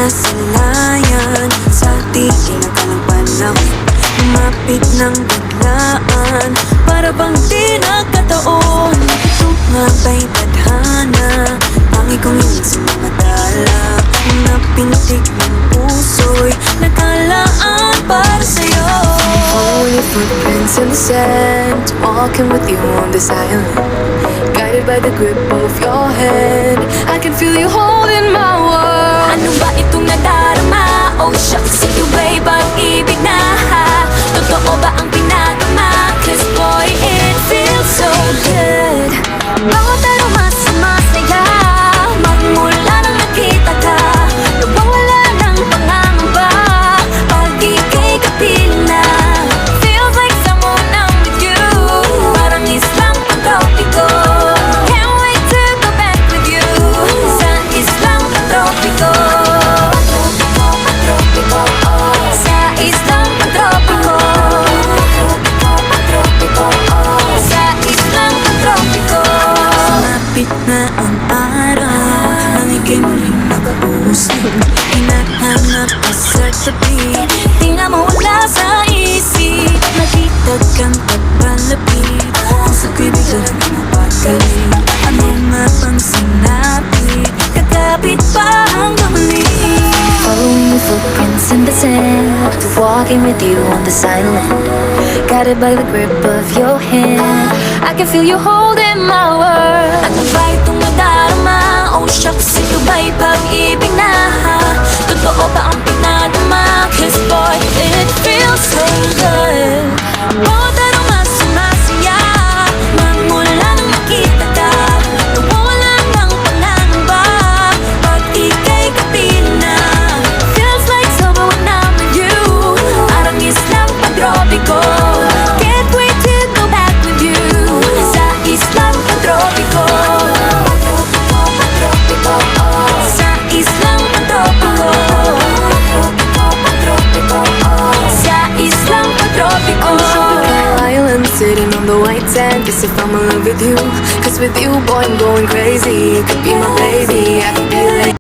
masalayan sa tinagalang panahon. Lumapit ng biglaan, para bang di nagkataon. Ito nga ba'y tadhana, tangi kong yun sa mga dala. Mga pintig ng puso'y nakalaan para sa'yo. Following your footprints in the sand, walking with you on this island, guided by the grip of your hand. I can feel you holding my world. Ano ba itong nadarama? Oh shucks, ito ba'y pag-ibig na? Totoo ba ang pinagama? Cause boy, it feels so good. Bawat aroma sumasaya, magmula nang nakita ka. Nawawala ng pangangamba, pag ika'y kapiling na. Feels like someone I'm with you, parang islang pantropiko. Can't wait to go back with you, sa islang pantropiko. Sa islang pantropiko. Sa islang pantropiko. Sumapit na ang araw, nang ika'y muling nag-uusap. Hinahanap ka sa tabi, Di nga mawala sa isip. matitag kang pagpalapit. Puso'y bigla na napagaling. Ano nga bang sinabi? Kakapit pa hanggang muli. Following your footprints in the sand, walking with you on this island, guided by the grip of your hand. I can feel you holding my world. Ano ba itong nadarama? Oh shucks, ito ba'y pag-ibig na? Totoo ba ang pinadama? Cause boy, it feels so good. Bawat aroma sumasaya, magmula nang makita ka. Nawawala ng pangangamba, pag ika'y kapiling na. Feels like summer when I'm with you, parang islang pantropiko. Can't wait to go back with you, sa islang pantropiko. Sa islang pantropiko. Sa islang pantropiko. Island sitting on the white sand, guess if I'm in love with you, cause with you boy I'm going crazy. You could be my baby, I could be like